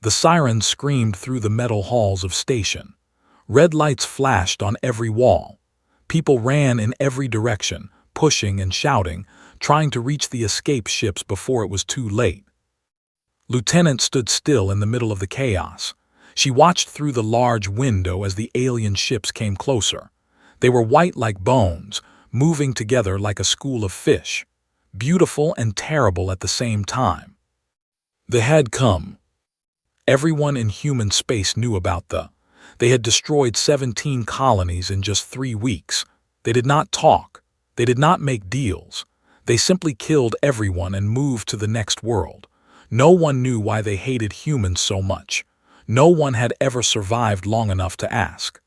The sirens screamed through the metal halls of station. Red lights flashed on every wall. People ran in every direction, pushing and shouting, trying to reach the escape ships before it was too late. Lieutenant stood still in the middle of the chaos. She watched through the large window as the alien ships came closer. They were white like bones, moving together like a school of fish, beautiful and terrible at the same time. They had come. Everyone in human space knew about They had destroyed 17 colonies in just 3 weeks. They did not talk. They did not make deals. They simply killed everyone and moved to the next world. No one knew why they hated humans so much. No one had ever survived long enough to ask.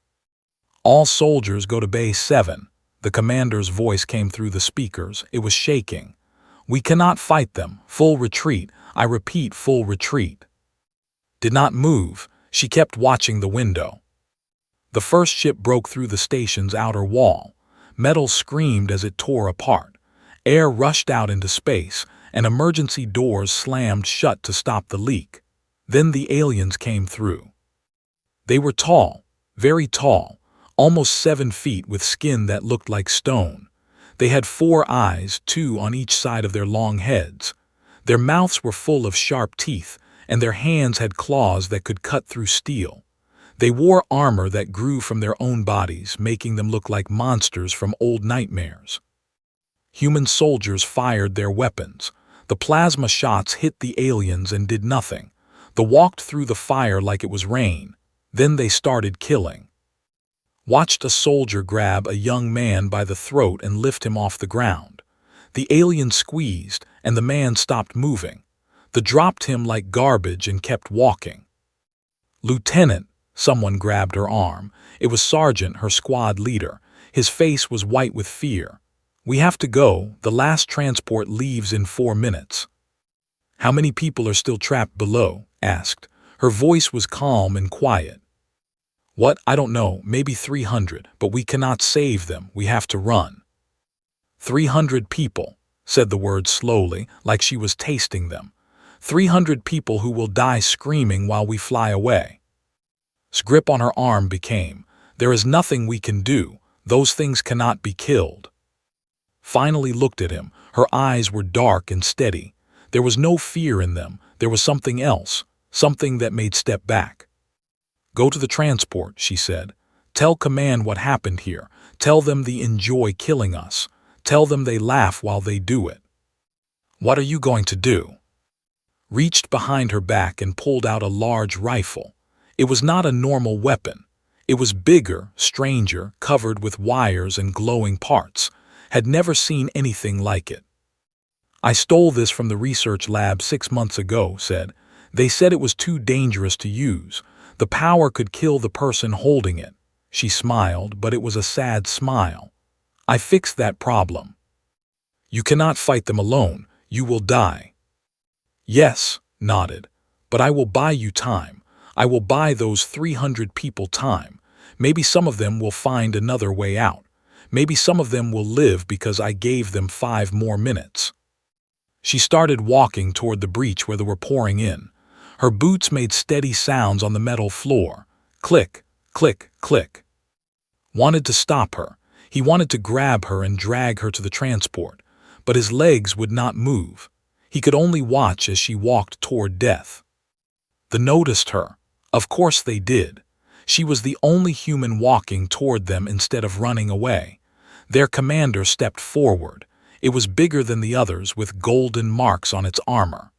All soldiers go to Base 7. The commander's voice came through the speakers. It was shaking. We cannot fight them. Full retreat. I repeat, full retreat. Did not move. She kept watching the window. The first ship broke through the station's outer wall. Metal screamed as it tore apart. Air rushed out into space, and emergency doors slammed shut to stop the leak. Then the aliens came through. They were tall, very tall, almost 7 feet with skin that looked like stone. They had 4 eyes, 2 on each side of their long heads. Their mouths were full of sharp teeth, and their hands had claws that could cut through steel. They wore armor that grew from their own bodies, making them look like monsters from old nightmares. Human soldiers fired their weapons. The plasma shots hit the aliens and did nothing. They walked through the fire like it was rain. Then they started killing. Watched a soldier grab a young man by the throat and lift him off the ground. The alien squeezed, and the man stopped moving. They dropped him like garbage and kept walking. Lieutenant, someone grabbed her arm. It was Sergeant, her squad leader. His face was white with fear. We have to go. The last transport leaves in 4 minutes. How many people are still trapped below? Asked. Her voice was calm and quiet. What? I don't know. Maybe 300, but we cannot save them. We have to run. 300 people, said the words slowly, like she was tasting them. 300 people who will die screaming while we fly away. His grip on her arm became, there is nothing we can do. Those things cannot be killed. Finally looked at him. Her eyes were dark and steady. There was no fear in them. There was something else, something that made step back. Go to the transport, she said. Tell command what happened here. Tell them they enjoy killing us. Tell them they laugh while they do it. What are you going to do? Reached behind her back and pulled out a large rifle. It was not a normal weapon. It was bigger, stranger, covered with wires and glowing parts. Had never seen anything like it. I stole this from the research lab 6 months ago, said. They said it was too dangerous to use. The power could kill the person holding it. She smiled, but it was a sad smile. I fixed that problem. You cannot fight them alone. You will die. Yes, nodded. But I will buy you time. I will buy those 300 people time. Maybe some of them will find another way out. Maybe some of them will live because I gave them 5 more minutes. She started walking toward the breach where they were pouring in. Her boots made steady sounds on the metal floor. Click, click, click. Wanted to stop her. He wanted to grab her and drag her to the transport, but his legs would not move. He could only watch as she walked toward death. They noticed her. Of course they did. She was the only human walking toward them instead of running away. Their commander stepped forward. It was bigger than the others with golden marks on its armor.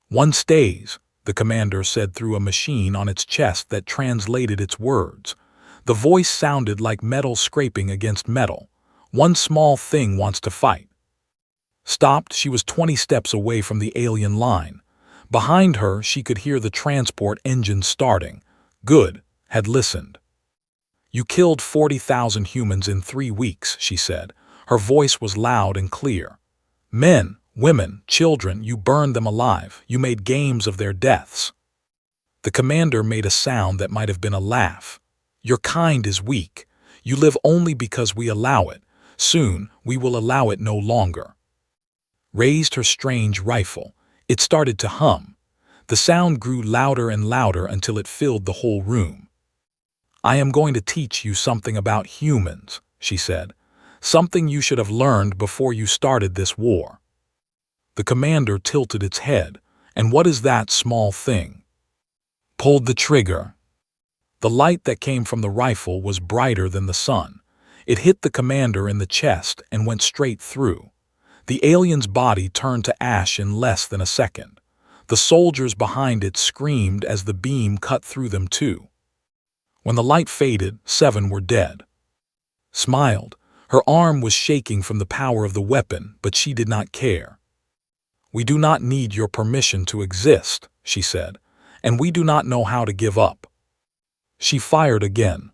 One stays, the commander said through a machine on its chest that translated its words. The voice sounded like metal scraping against metal. One small thing wants to fight. Stopped, she was 20 steps away from the alien line. Behind her, she could hear the transport engine starting. Good, had listened. You killed 40,000 humans in 3 weeks, she said. Her voice was loud and clear. Men, women, children, you burned them alive. You made games of their deaths. The commander made a sound that might have been a laugh. Your kind is weak. You live only because we allow it. Soon, we will allow it no longer. Raised her strange rifle. It started to hum. The sound grew louder and louder until it filled the whole room. "I am going to teach you something about humans," she said. "Something you should have learned before you started this war." The commander tilted its head. "And what is that small thing?" Pulled the trigger. The light that came from the rifle was brighter than the sun. It hit the commander in the chest and went straight through. The alien's body turned to ash in less than a second. The soldiers behind it screamed as the beam cut through them too. When the light faded, 7 were dead. Smiled. Her arm was shaking from the power of the weapon, but she did not care. "We do not need your permission to exist," she said, "and we do not know how to give up." She fired again.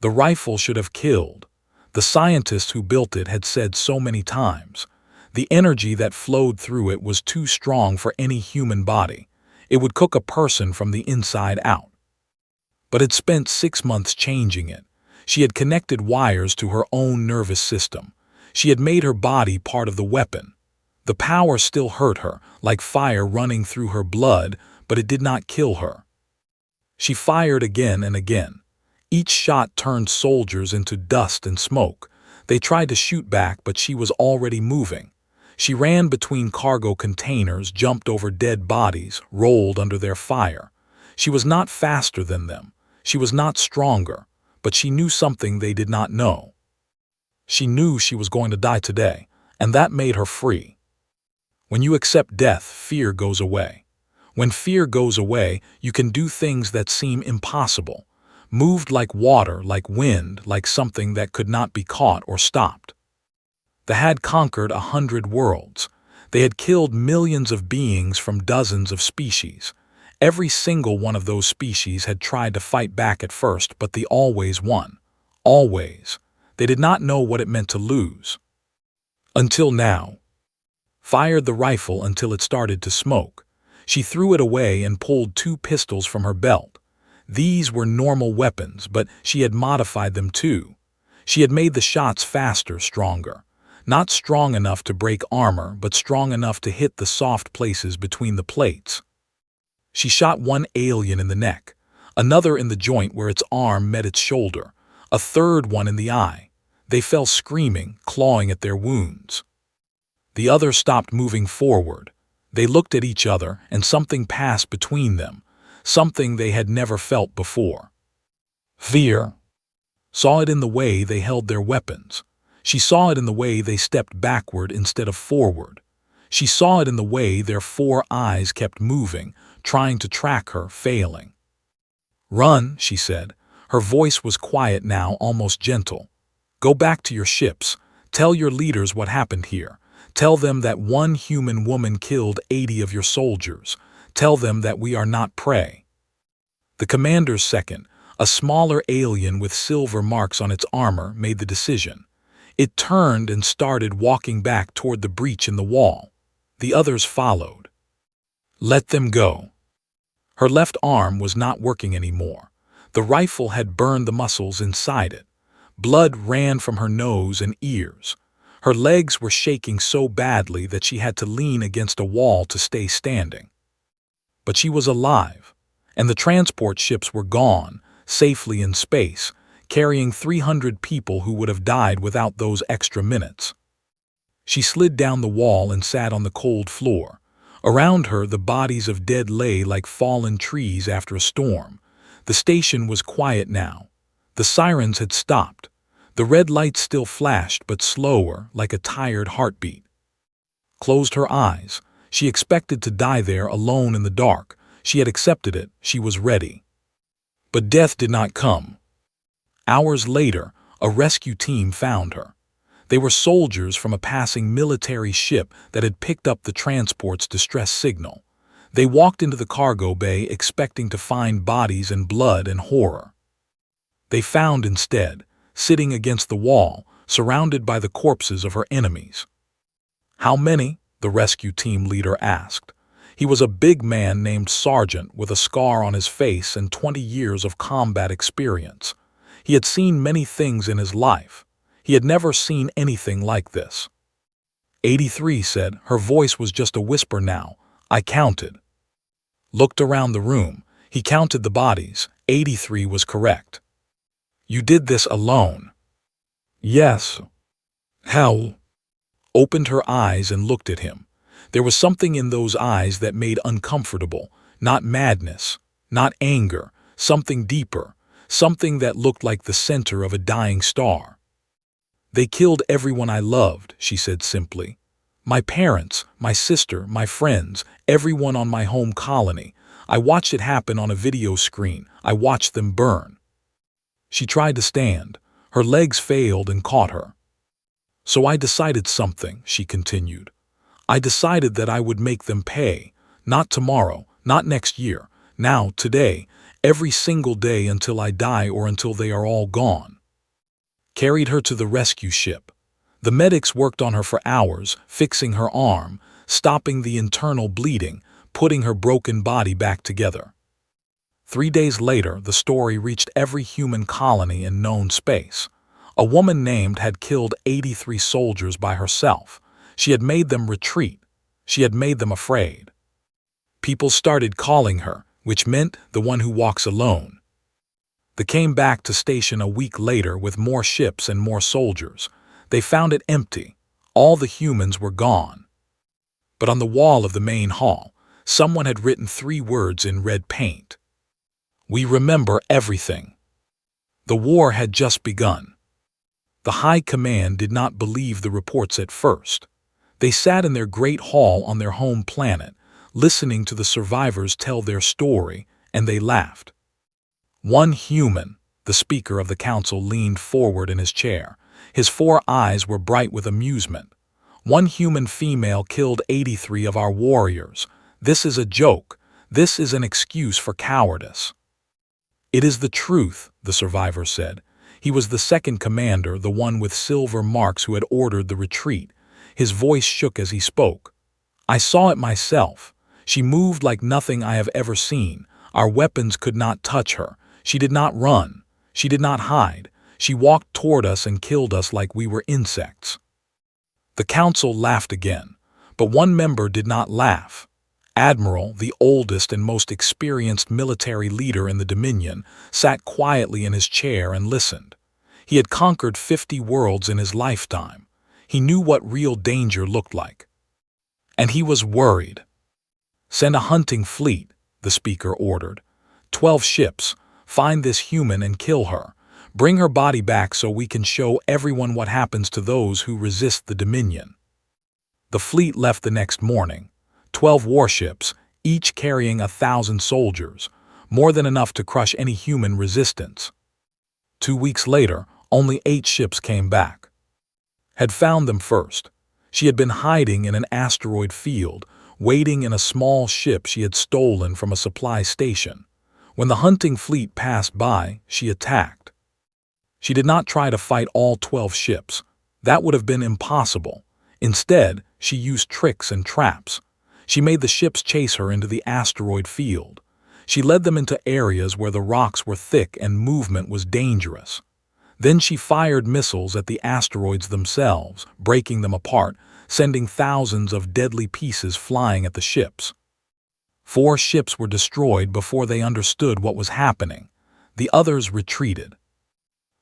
The rifle should have killed. The scientists who built it had said so many times. The energy that flowed through it was too strong for any human body. It would cook a person from the inside out. But had spent 6 months changing it. She had connected wires to her own nervous system. She had made her body part of the weapon. The power still hurt her, like fire running through her blood, but it did not kill her. She fired again and again. Each shot turned soldiers into dust and smoke. They tried to shoot back, but she was already moving. She ran between cargo containers, jumped over dead bodies, rolled under their fire. She was not faster than them. She was not stronger, but she knew something they did not know. She knew she was going to die today, and that made her free. When you accept death, fear goes away. When fear goes away, you can do things that seem impossible. Moved like water, like wind, like something that could not be caught or stopped. They had conquered 100 worlds. They had killed millions of beings from dozens of species. Every single one of those species had tried to fight back at first, but they always won. Always. They did not know what it meant to lose. Until now. Fired the rifle until it started to smoke. She threw it away and pulled 2 pistols from her belt. These were normal weapons, but she had modified them too. She had made the shots faster, stronger. Not strong enough to break armor, but strong enough to hit the soft places between the plates. She shot one alien in the neck, another in the joint where its arm met its shoulder, a third one in the eye. They fell screaming, clawing at their wounds. The other stopped moving forward. They looked at each other, and something passed between them, something they had never felt before. Fear. Saw it in the way they held their weapons. She saw it in the way they stepped backward instead of forward. She saw it in the way their 4 eyes kept moving, trying to track her, failing. "Run," she said. Her voice was quiet now, almost gentle. "Go back to your ships. Tell your leaders what happened here. Tell them that one human woman killed 80 of your soldiers. Tell them that we are not prey." The commander's second, a smaller alien with silver marks on its armor, made the decision. It turned and started walking back toward the breach in the wall. The others followed. "Let them go." Her left arm was not working anymore. The rifle had burned the muscles inside it. Blood ran from her nose and ears. Her legs were shaking so badly that she had to lean against a wall to stay standing. But she was alive, and the transport ships were gone, safely in space, carrying 300 people who would have died without those extra minutes. She slid down the wall and sat on the cold floor. Around her, the bodies of dead lay like fallen trees after a storm. The station was quiet now. The sirens had stopped. The red lights still flashed, but slower, like a tired heartbeat. Closed her eyes. She expected to die there alone in the dark. She had accepted it. She was ready. But death did not come. Hours later, a rescue team found her. They were soldiers from a passing military ship that had picked up the transport's distress signal. They walked into the cargo bay expecting to find bodies and blood and horror. They found instead, sitting against the wall, surrounded by the corpses of her enemies. "How many?" the rescue team leader asked. He was a big man named Sergeant with a scar on his face and 20 years of combat experience. He had seen many things in his life. He had never seen anything like this. 83 said. Her voice was just a whisper now. "I counted." Looked around the room. He counted the bodies. 83 was correct. You did this alone? Yes. How? Opened her eyes and looked at him. There was something in those eyes that made uncomfortable, not madness, not anger, something deeper, something that looked like the center of a dying star. They killed everyone I loved, she said simply. My parents, my sister, my friends, everyone on my home colony. I watched it happen on a video screen. I watched them burn. She tried to stand. Her legs failed and caught her. So I decided something, she continued. I decided that I would make them pay. Not tomorrow, not next year. Now, today, every single day until I die or until they are all gone. Carried her to the rescue ship. The medics worked on her for hours, fixing her arm, stopping the internal bleeding, putting her broken body back together. 3 days later, the story reached every human colony in known space. A woman named had killed 83 soldiers by herself. She had made them retreat. She had made them afraid. People started calling her, which meant the one who walks alone. They came back to station a week later with more ships and more soldiers. They found it empty. All the humans were gone. But on the wall of the main hall, someone had written 3 words in red paint. We remember everything. The war had just begun. The High Command did not believe the reports at first. They sat in their great hall on their home planet, listening to the survivors tell their story, and they laughed. One human, the Speaker of the Council, leaned forward in his chair. His 4 eyes were bright with amusement. One human female killed 83 of our warriors. This is a joke. This is an excuse for cowardice. It is the truth, the survivor said. He was the second commander, the one with silver marks who had ordered the retreat. His voice shook as he spoke. I saw it myself. She moved like nothing I have ever seen. Our weapons could not touch her. She did not run. She did not hide. She walked toward us and killed us like we were insects. The council laughed again, but one member did not laugh. Admiral, the oldest and most experienced military leader in the Dominion, sat quietly in his chair and listened. He had conquered 50 worlds in his lifetime. He knew what real danger looked like. And he was worried. Send a hunting fleet, the Speaker ordered. 12 ships. Find this human and kill her. Bring her body back so we can show everyone what happens to those who resist the Dominion. The fleet left the next morning. 12 warships, each carrying 1,000 soldiers, more than enough to crush any human resistance. 2 weeks later, only 8 ships came back. Had found them first. She had been hiding in an asteroid field, waiting in a small ship she had stolen from a supply station. When the hunting fleet passed by, she attacked. She did not try to fight all 12 ships. That would have been impossible. Instead, she used tricks and traps. She made the ships chase her into the asteroid field. She led them into areas where the rocks were thick and movement was dangerous. Then she fired missiles at the asteroids themselves, breaking them apart, sending thousands of deadly pieces flying at the ships. 4 ships were destroyed before they understood what was happening. The others retreated.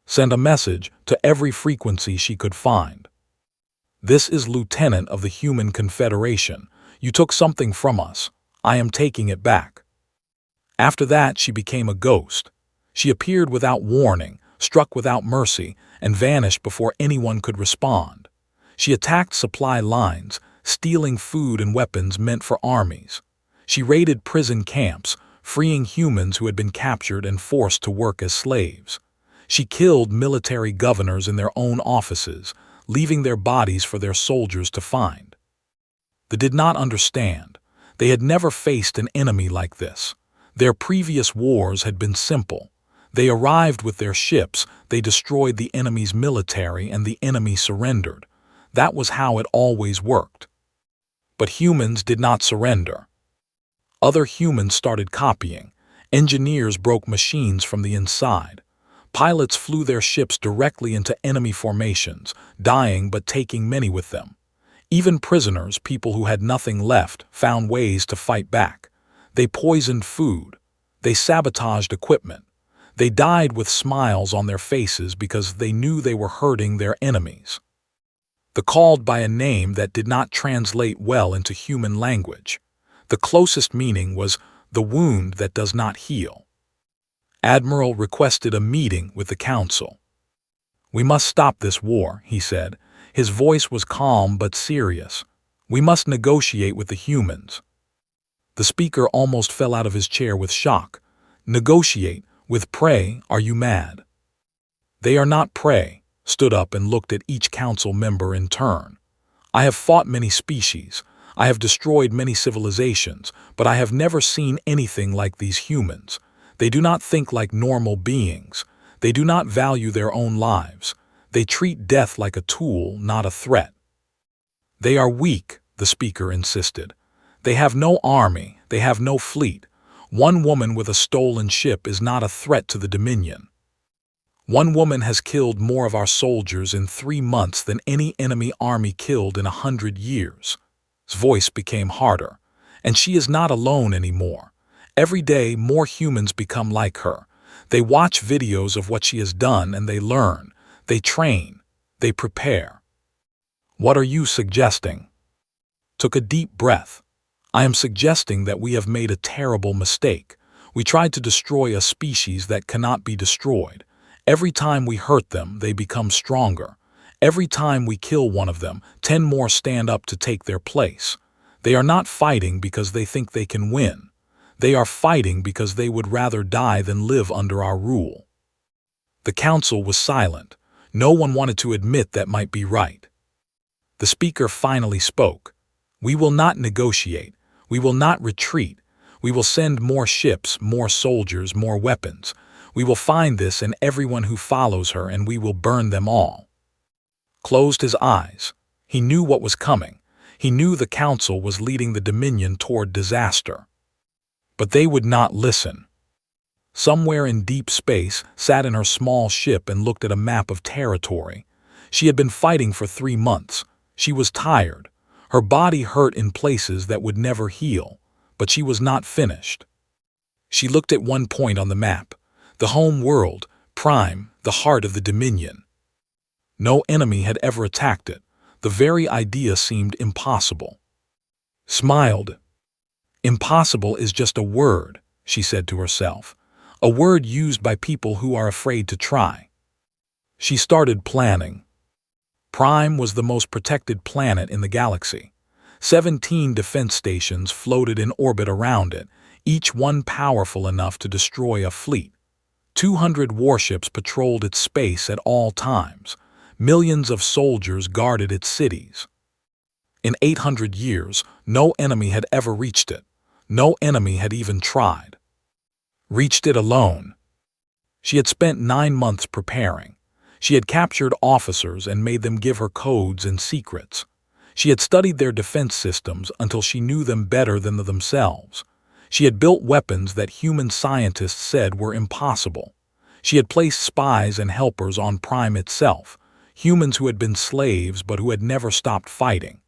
Send a message to every frequency she could find. This is Lieutenant of the Human Confederation. You took something from us. I am taking it back. After that, she became a ghost. She appeared without warning, struck without mercy, and vanished before anyone could respond. She attacked supply lines, stealing food and weapons meant for armies. She raided prison camps, freeing humans who had been captured and forced to work as slaves. She killed military governors in their own offices, leaving their bodies for their soldiers to find. They did not understand. They had never faced an enemy like this. Their previous wars had been simple. They arrived with their ships, they destroyed the enemy's military, and the enemy surrendered. That was how it always worked. But humans did not surrender. Other humans started copying. Engineers broke machines from the inside. Pilots flew their ships directly into enemy formations, dying but taking many with them. Even prisoners, people who had nothing left, found ways to fight back. They poisoned food. They sabotaged equipment. They died with smiles on their faces because they knew they were hurting their enemies. They called by a name that did not translate well into human language. The closest meaning was the wound that does not heal. Admiral requested a meeting with the council. "We must stop this war," he said. His voice was calm but serious. "We must negotiate with the humans." The speaker almost fell out of his chair with shock. "Negotiate with prey? Are you mad?" "They are not prey," stood up and looked at each council member in turn. "I have fought many species. I have destroyed many civilizations, but I have never seen anything like these humans. They do not think like normal beings. They do not value their own lives. They treat death like a tool, not a threat." "They are weak," the speaker insisted. "They have no army. They have no fleet. One woman with a stolen ship is not a threat to the Dominion. One woman has killed more of our soldiers in 3 months than any enemy army killed in 100 years. His voice became harder. "And she is not alone anymore. Every day more humans become like her. They watch videos of what she has done and they learn. They train. They prepare." "What are you suggesting?" Took a deep breath. "I am suggesting that we have made a terrible mistake. We tried to destroy a species that cannot be destroyed. Every time we hurt them, they become stronger. Every time we kill one of them, 10 more stand up to take their place. They are not fighting because they think they can win. They are fighting because they would rather die than live under our rule." The council was silent. No one wanted to admit that might be right. The speaker finally spoke. "We will not negotiate. We will not retreat. We will send more ships, more soldiers, more weapons. We will find this and everyone who follows her, and we will burn them all." Closed his eyes. He knew what was coming. He knew the council was leading the Dominion toward disaster. But they would not listen. Somewhere in deep space sat in her small ship and looked at a map of territory. She had been fighting for 3 months. She was tired. Her body hurt in places that would never heal, but she was not finished. She looked at one point on the map, the home world, Prime, the heart of the Dominion. No enemy had ever attacked it. The very idea seemed impossible. Smiled. "Impossible is just a word," she said to herself. "A word used by people who are afraid to try." She started planning. Prime was the most protected planet in the galaxy. 17 defense stations floated in orbit around it, each one powerful enough to destroy a fleet. 200 warships patrolled its space at all times. Millions of soldiers guarded its cities. In 800 years, no enemy had ever reached it. No enemy had even tried. Reached it alone. She had spent 9 months preparing. She had captured officers and made them give her codes and secrets. She had studied their defense systems until she knew them better than themselves. She had built weapons that human scientists said were impossible. She had placed spies and helpers on Prime itself, humans who had been slaves but who had never stopped fighting.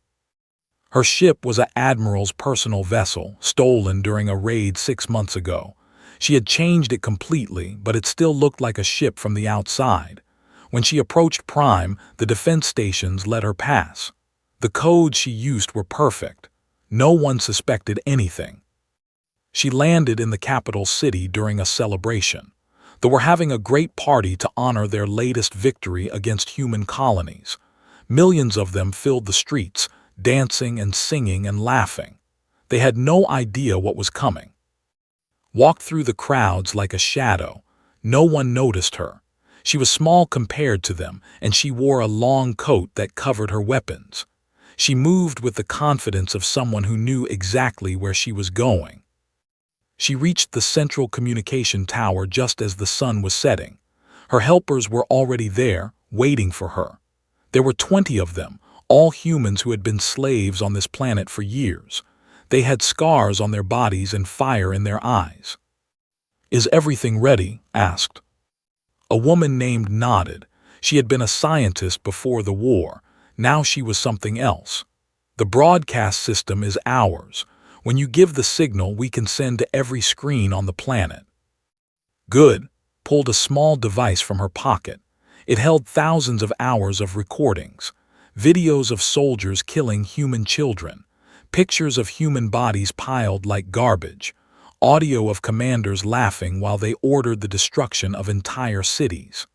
Her ship was an admiral's personal vessel, stolen during a raid 6 months ago. She had changed it completely, but it still looked like a ship from the outside. When she approached Prime, the defense stations let her pass. The codes she used were perfect. No one suspected anything. She landed in the capital city during a celebration. They were having a great party to honor their latest victory against human colonies. Millions of them filled the streets, dancing and singing and laughing. They had no idea what was coming. Walked through the crowds like a shadow. No one noticed her. She was small compared to them, and she wore a long coat that covered her weapons. She moved with the confidence of someone who knew exactly where she was going. She reached the central communication tower just as the sun was setting. Her helpers were already there, waiting for her. There were 20 of them, all humans who had been slaves on this planet for years. They had scars on their bodies and fire in their eyes. "Is everything ready?" asked. A woman named nodded. She had been a scientist before the war. Now she was something else. "The broadcast system is ours. When you give the signal, we can send to every screen on the planet." Good pulled a small device from her pocket. It held thousands of hours of recordings, videos of soldiers killing human children, pictures of human bodies piled like garbage, audio of commanders laughing while they ordered the destruction of entire cities.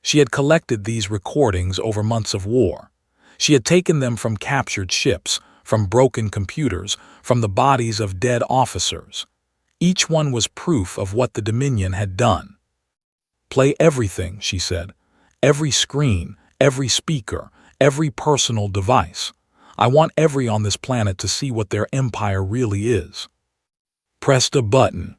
She had collected these recordings over months of war. She had taken them from captured ships, from broken computers, from the bodies of dead officers. Each one was proof of what the Dominion had done. "Play everything," she said. "Every screen, every speaker, every personal device. I want every on this planet to see what their empire really is." Pressed a button.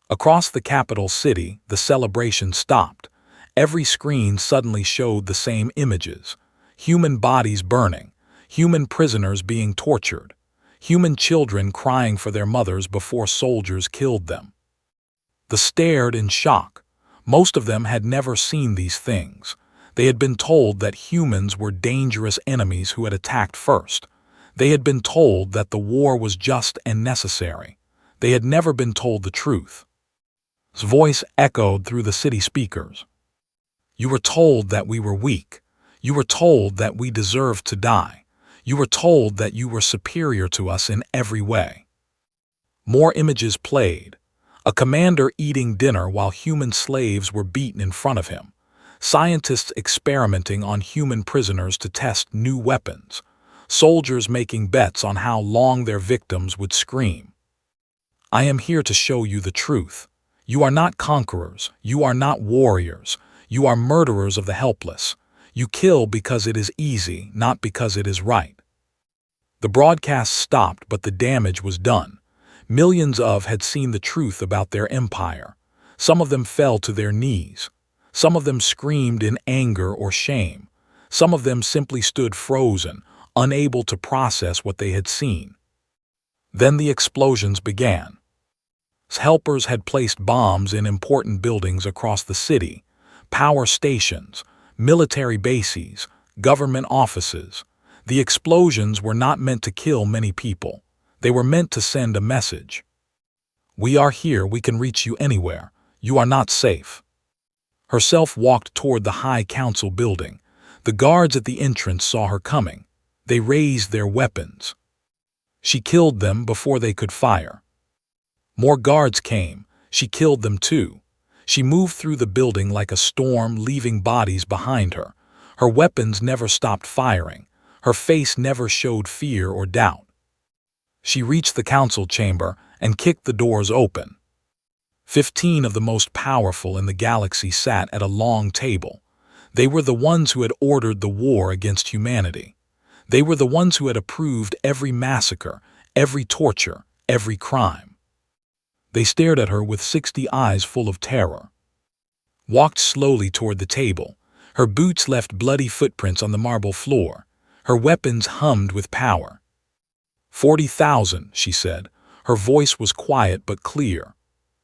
Across the capital city, the celebration stopped. Every screen suddenly showed the same images: human bodies burning, human prisoners being tortured, human children crying for their mothers before soldiers killed them. They stared in shock. Most of them had never seen these things. They had been told that humans were dangerous enemies who had attacked first. They had been told that the war was just and necessary. They had never been told the truth. His voice echoed through the city speakers. "You were told that we were weak. You were told that we deserved to die. You were told that you were superior to us in every way." More images played. A commander eating dinner while human slaves were beaten in front of him. Scientists experimenting on human prisoners to test new weapons. Soldiers making bets on how long their victims would scream. "I am here to show you the truth. You are not conquerors. You are not warriors. You are murderers of the helpless. You kill because it is easy, not because it is right." The broadcast stopped, but the damage was done. Millions had seen the truth about their empire. Some of them fell to their knees. Some of them screamed in anger or shame. Some of them simply stood frozen, unable to process what they had seen. Then the explosions began. Helpers had placed bombs in important buildings across the city: power stations, military bases, government offices. The explosions were not meant to kill many people. They were meant to send a message. "We are here. We can reach you anywhere. You are not safe." Herself walked toward the High Council building. The guards at the entrance saw her coming. They raised their weapons. She killed them before they could fire. More guards came. She killed them too. She moved through the building like a storm, leaving bodies behind her. Her weapons never stopped firing. Her face never showed fear or doubt. She reached the council chamber and kicked the doors open. 15 of the most powerful in the galaxy sat at a long table. They were the ones who had ordered the war against humanity. They were the ones who had approved every massacre, every torture, every crime. They stared at her with 60 eyes full of terror. Walked slowly toward the table. Her boots left bloody footprints on the marble floor. Her weapons hummed with power. 40,000, she said. Her voice was quiet but clear.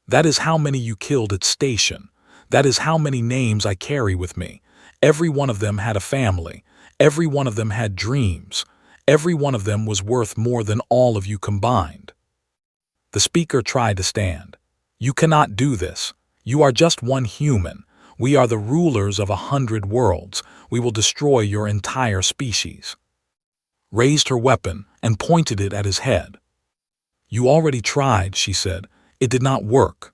"That is how many you killed at station. That is how many names I carry with me. Every one of them had a family. Every one of them had dreams. Every one of them was worth more than all of you combined." The speaker tried to stand. "You cannot do this. You are just one human. We are the rulers of 100 worlds. We will destroy your entire species." Raised her weapon and pointed it at his head. "You already tried," she said. "It did not work."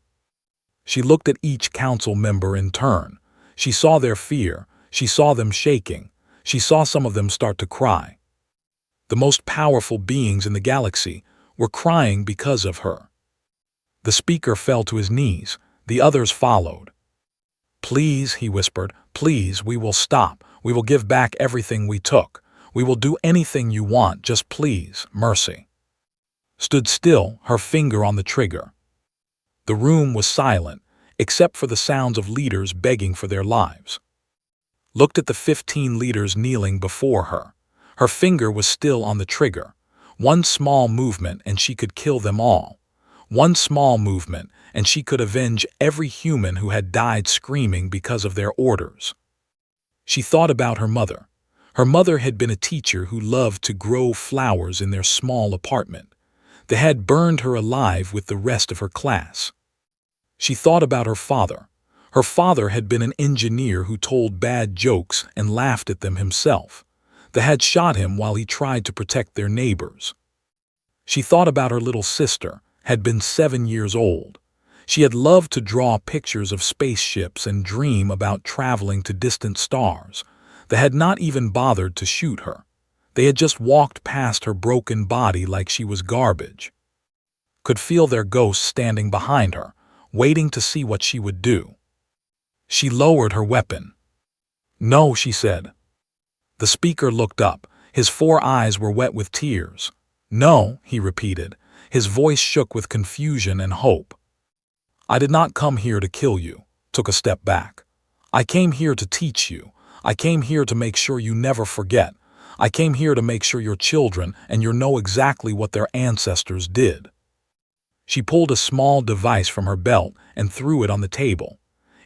She looked at each council member in turn. She saw their fear. She saw them shaking. She saw some of them start to cry. The most powerful beings in the galaxy were crying because of her. The speaker fell to his knees. The others followed. "Please," he whispered, "please, we will stop. We will give back everything we took. We will do anything you want, just please, mercy." Stood still, her finger on the trigger. The room was silent, except for the sounds of leaders begging for their lives. Looked at the 15 leaders kneeling before her. Her finger was still on the trigger. One small movement and she could kill them all. One small movement and she could avenge every human who had died screaming because of their orders. She thought about her mother. Her mother had been a teacher who loved to grow flowers in their small apartment. They had burned her alive with the rest of her class. She thought about her father. Her father had been an engineer who told bad jokes and laughed at them himself. They had shot him while he tried to protect their neighbors. She thought about her little sister, had been 7 years old. She had loved to draw pictures of spaceships and dream about traveling to distant stars. They had not even bothered to shoot her. They had just walked past her broken body like she was garbage. Could feel their ghosts standing behind her, waiting to see what she would do. She lowered her weapon. "No," she said. The speaker looked up. His 4 eyes were wet with tears. "No," he repeated. His voice shook with confusion and hope. "I did not come here to kill you," took a step back. "I came here to teach you. I came here to make sure you never forget. I came here to make sure your children and you know exactly what their ancestors did." She pulled a small device from her belt and threw it on the table.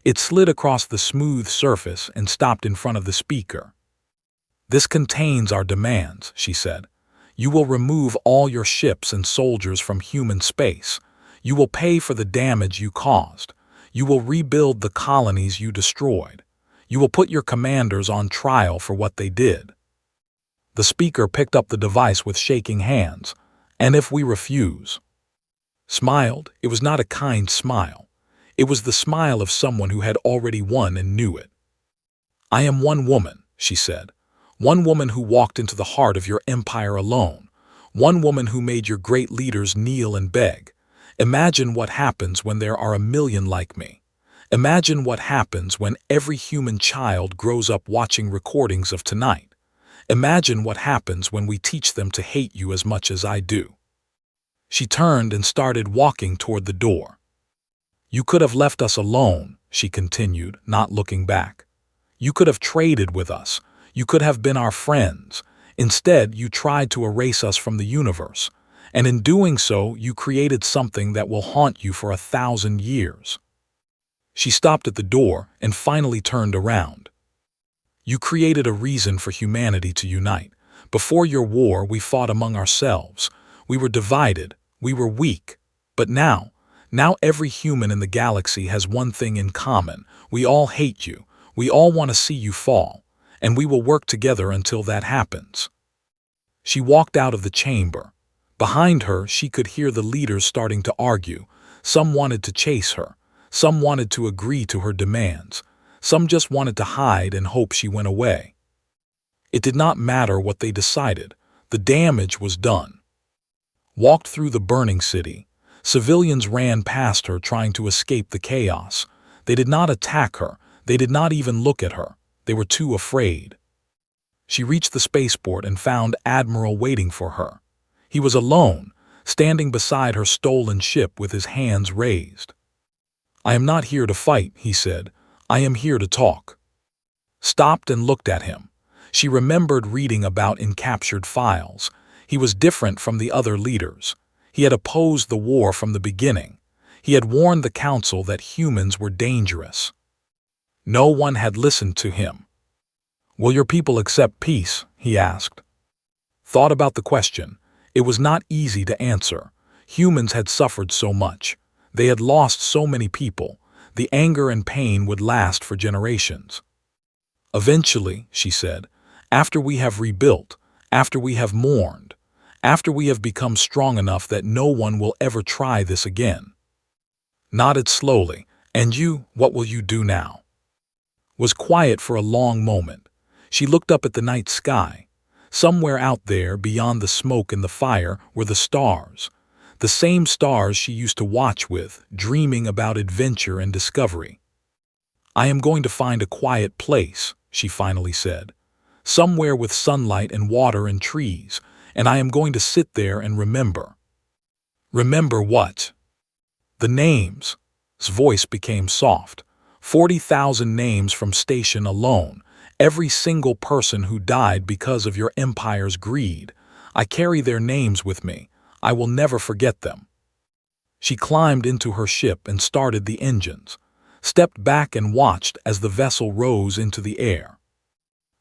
It slid across the smooth surface and stopped in front of the speaker. "This contains our demands," she said. "You will remove all your ships and soldiers from human space. You will pay for the damage you caused. You will rebuild the colonies you destroyed. You will put your commanders on trial for what they did." The speaker picked up the device with shaking hands. "And if we refuse?" Smiled. It was not a kind smile. It was the smile of someone who had already won and knew it. "I am one woman," she said. "One woman who walked into the heart of your empire alone. One woman who made your great leaders kneel and beg. Imagine what happens when there are 1,000,000 like me. Imagine what happens when every human child grows up watching recordings of tonight. Imagine what happens when we teach them to hate you as much as I do." She turned and started walking toward the door. "You could have left us alone," she continued, not looking back. "You could have traded with us. You could have been our friends. Instead, you tried to erase us from the universe. And in doing so, you created something that will haunt you for 1,000 years." She stopped at the door and finally turned around. "You created a reason for humanity to unite. Before your war, we fought among ourselves. We were divided. We were weak. But now every human in the galaxy has one thing in common. We all hate you. We all want to see you fall. And we will work together until that happens." She walked out of the chamber. Behind her, she could hear the leaders starting to argue. Some wanted to chase her. Some wanted to agree to her demands. Some just wanted to hide and hope she went away. It did not matter what they decided. The damage was done. Walked through the burning city. Civilians ran past her trying to escape the chaos. They did not attack her. They did not even look at her. They were too afraid. She reached the spaceport and found Admiral waiting for her. He was alone, standing beside her stolen ship with his hands raised. "I am not here to fight," he said. "I am here to talk." Stopped and looked at him. She remembered reading about in captured files. He was different from the other leaders. He had opposed the war from the beginning. He had warned the council that humans were dangerous. No one had listened to him. "Will your people accept peace?" he asked. Thought about the question. It was not easy to answer. Humans had suffered so much. They had lost so many people. The anger and pain would last for generations. "Eventually," she said, "after we have rebuilt, after we have mourned, after we have become strong enough that no one will ever try this again." Nodded slowly. "And you, what will you do now?" Was quiet for a long moment. She looked up at the night sky. Somewhere out there, beyond the smoke and the fire, were the stars. The same stars she used to watch with, dreaming about adventure and discovery. "I am going to find a quiet place," she finally said. "Somewhere with sunlight and water and trees, and I am going to sit there and remember." "Remember what?" "The names." His voice became soft. 40,000 names from Station alone. Every single person who died because of your empire's greed. I carry their names with me. I will never forget them. She climbed into her ship and started the engines, stepped back and watched as the vessel rose into the air.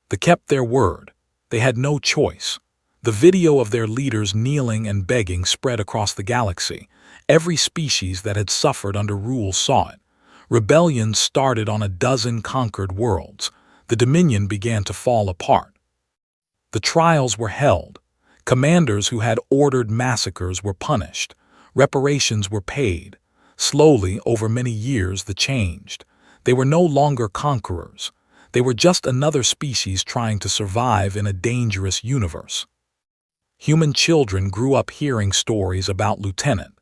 They kept their word. They had no choice. The video of their leaders kneeling and begging spread across the galaxy. Every species that had suffered under rule saw it. Rebellions started on a dozen conquered worlds. The Dominion began to fall apart. The trials were held. Commanders who had ordered massacres were punished. Reparations were paid. Slowly, over many years, the changed. They were no longer conquerors. They were just another species trying to survive in a dangerous universe. Human children grew up hearing stories about Lieutenant.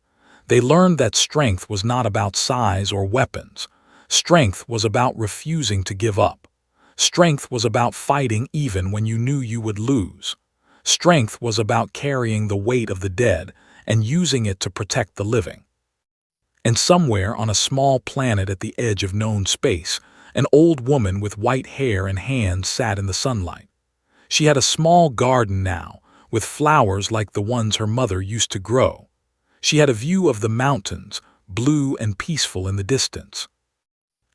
They learned that strength was not about size or weapons. Strength was about refusing to give up. Strength was about fighting even when you knew you would lose. Strength was about carrying the weight of the dead and using it to protect the living. And somewhere on a small planet at the edge of known space, an old woman with white hair and hands sat in the sunlight. She had a small garden now, with flowers like the ones her mother used to grow. She had a view of the mountains, blue and peaceful in the distance.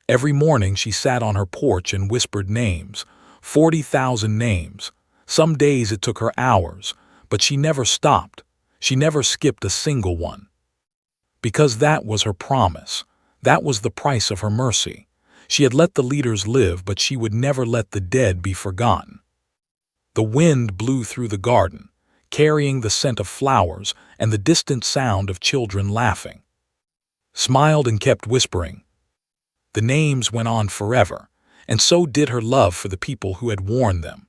Every morning she sat on her porch and whispered names, 40,000 names. Some days it took her hours, but she never stopped. She never skipped a single one. Because that was her promise. That was the price of her mercy. She had let the leaders live, but she would never let the dead be forgotten. The wind blew through the garden, carrying the scent of flowers and the distant sound of children laughing. Smiled and kept whispering. The names went on forever, and so did her love for the people who had worn them.